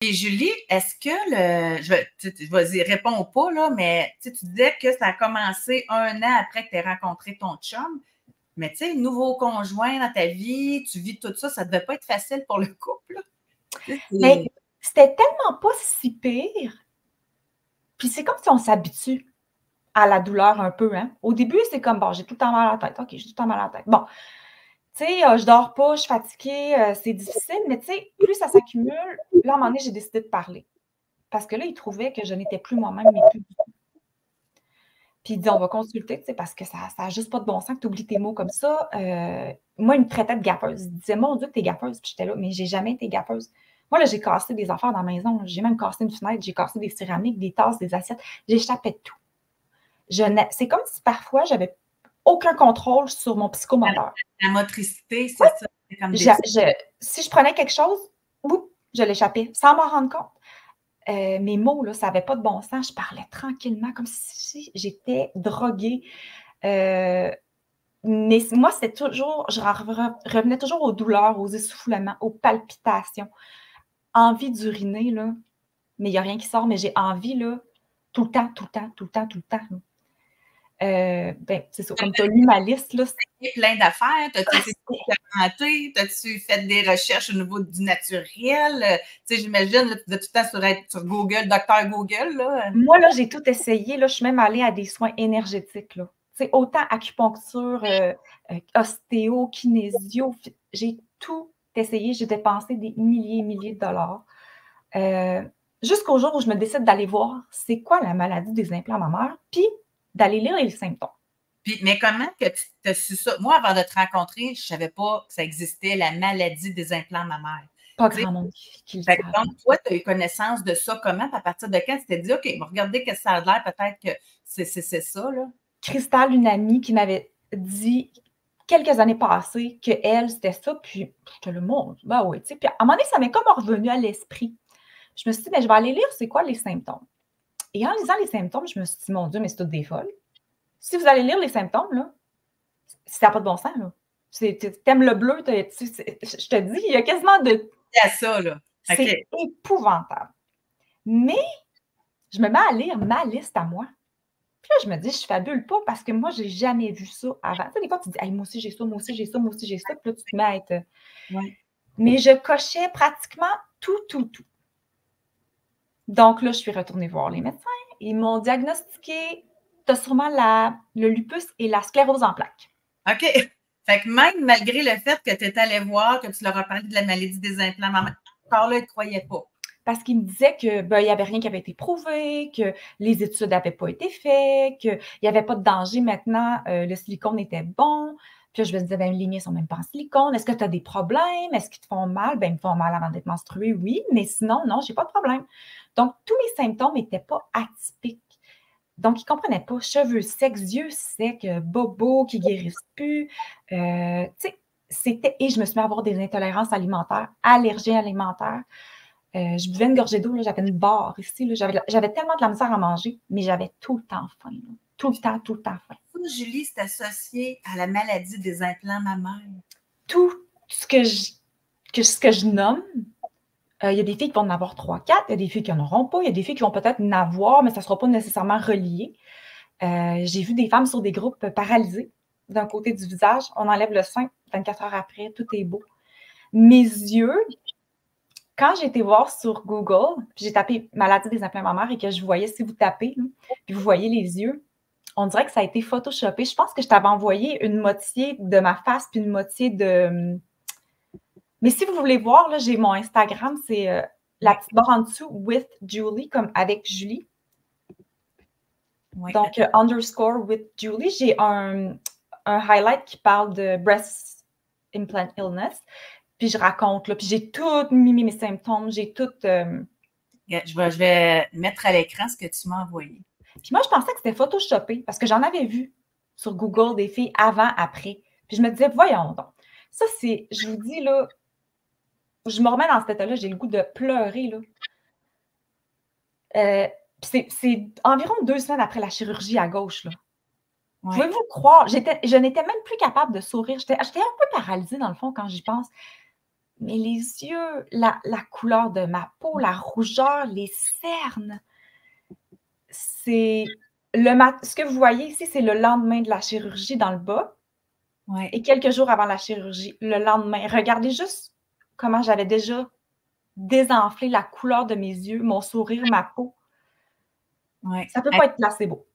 Et Julie, est-ce que vas-y, réponds pas, là, mais tu disais que ça a commencé 1 an après que tu aies rencontré ton chum. Mais tu sais, nouveau conjoint dans ta vie, tu vis tout ça, ça devait pas être facile pour le couple, là. Mais c'était tellement pas si pire. Puis c'est comme si on s'habitue à la douleur un peu, hein. Au début, c'est comme, bon, j'ai tout le temps mal à la tête. OK, j'ai tout le temps mal à la tête. Bon, tu sais, je dors pas, je suis fatiguée, c'est difficile, mais tu sais, plus ça s'accumule, là, à un moment donné, j'ai décidé de parler. Parce que là, il trouvait que je n'étais plus moi-même, mais plus du tout. Puis il dit, on va consulter, tu sais, parce que ça n'a juste pas de bon sens que tu oublies tes mots comme ça. Moi, il me traitait de gaffeuse. Il disait, mon Dieu, que t'es gaffeuse. Puis j'étais là, mais j'ai jamais été gaffeuse. Moi, là, j'ai cassé des affaires dans la maison. J'ai même cassé une fenêtre, j'ai cassé des céramiques, des tasses, des assiettes. J'échappais de tout. C'est comme si parfois, j'avais aucun contrôle sur mon psychomoteur. La motricité, c'est ça. C'est comme si je prenais quelque chose, je l'échappais sans m'en rendre compte. Mes mots, là, ça n'avait pas de bon sens. Je parlais tranquillement, comme si j'étais droguée. Mais moi, c'était toujours, je revenais toujours aux douleurs, aux essoufflements, aux palpitations. Envie d'uriner, là. Mais il n'y a rien qui sort, mais j'ai envie, là, tout le temps, tout le temps, tout le temps, tout le temps. C'est ça. Comme tu as lu ma liste, là. Plein d'affaires. T'as-tu été expérimenté? T'as-tu fait des recherches au niveau du naturel? Tu sais, j'imagine, là, tu devais tout le temps être sur Google, docteur Google, là. Moi, là, j'ai tout essayé. Là, je suis même allée à des soins énergétiques, là. Tu sais, autant acupuncture, ostéo, kinésio. J'ai tout essayé. J'ai dépensé des milliers et milliers de dollars. Jusqu'au jour où je me décide d'aller voir c'est quoi la maladie des implants mammaires, puis d'aller lire les symptômes. Mais comment que tu as su ça? Moi, avant de te rencontrer, je ne savais pas que ça existait, la maladie des implants mammaires. Pas grand monde qui le savent. Donc, toi, tu as eu connaissance de ça comment? Puis à partir de quand tu t'es dit, OK, regardez que ça a l'air, peut-être que c'est ça, là? Cristal, une amie qui m'avait dit quelques années passées qu'elle, c'était ça, puis j'étais le monde. Ben oui, tu sais. Puis à un moment donné, ça m'est comme revenu à l'esprit. Je me suis dit, mais je vais aller lire c'est quoi les symptômes. Et en lisant les symptômes, je me suis dit, mon Dieu, mais c'est toutes des folles. Si vous allez lire les symptômes, là, ça n'a pas de bon sens, là. T'aimes le bleu, je te dis, il y a quasiment de... à ça, là. C'est épouvantable. Mais je me mets à lire ma liste à moi. Puis là, je me dis, je fabule pas parce que moi, je n'ai jamais vu ça avant. Tu sais, des fois, tu dis, hey, moi aussi, j'ai ça, moi aussi, j'ai ça, moi aussi, j'ai ça. Puis là, tu te mets à être. Ouais. Mais je cochais pratiquement tout. Donc là, je suis retournée voir les médecins. Ils m'ont diagnostiqué, tu as sûrement le lupus et la sclérose en plaques. OK. Fait que même malgré le fait que tu es allé voir, que tu leur as parlé de la maladie des implants mammaires, encore là, ils ne te croyaient pas. Parce qu'ils me disaient qu'il n'y avait rien qui avait été prouvé, que les études n'avaient pas été faites, qu'il n'y avait pas de danger maintenant, le silicone était bon. Puis là, je me disais, les miens ne sont même pas en silicone. Est-ce que tu as des problèmes? Est-ce qu'ils te font mal? Ils me font mal avant d'être menstruée, oui, mais sinon, non, je n'ai pas de problème. Donc, tous mes symptômes n'étaient pas atypiques. Donc, ils ne comprenaient pas. Cheveux secs, yeux secs, bobos qui ne guérissent plus. Tu sais, c'était... Et je me suis mis à avoir des intolérances alimentaires, allergies alimentaires. Je buvais une gorgée d'eau, j'avais une barre ici. J'avais tellement de la misère à manger, mais j'avais tout le temps faim. Là. Tout le temps faim. Julie, c'est associé à la maladie des implants mammaires. Tout ce que je nomme, il y a des filles qui vont en avoir 3, 4, il y a des filles qui n'en auront pas, il y a des filles qui vont peut-être en avoir, mais ça ne sera pas nécessairement relié. J'ai vu des femmes sur des groupes paralysées d'un côté du visage. On enlève le sein, 24 heures après, tout est beau. Mes yeux, quand j'ai été voir sur Google, j'ai tapé maladie des implants mammaires et que je voyais, si vous tapez, puis vous voyez les yeux, on dirait que ça a été photoshopé. Je pense que je t'avais envoyé une moitié de ma face puis une moitié de... Mais si vous voulez voir, là, j'ai mon Instagram, c'est la petite barre en dessous, with Julie, comme avec Julie. Oui. Donc, underscore with Julie. J'ai un highlight qui parle de breast implant illness. Puis je raconte, là, puis j'ai tout mis mes symptômes, j'ai tout... Je vais mettre à l'écran ce que tu m'as envoyé. Puis moi, je pensais que c'était photoshopé parce que j'en avais vu sur Google des filles avant, après. Puis je me disais, voyons donc. Ça, c'est, je vous dis, là, je me remets dans cet état-là, j'ai le goût de pleurer, là. C'est environ 2 semaines après la chirurgie à gauche, là. Ouais. Pouvez-vous croire? Je n'étais même plus capable de sourire. J'étais un peu paralysée, dans le fond, quand j'y pense. Mais les yeux, la couleur de ma peau, la rougeur, les cernes, c'est ce que vous voyez ici, c'est le lendemain de la chirurgie dans le bas Ouais. et quelques jours avant la chirurgie, le lendemain. Regardez juste comment j'avais déjà désenflé la couleur de mes yeux, mon sourire, ma peau. Ouais. Ça peut pas être placebo.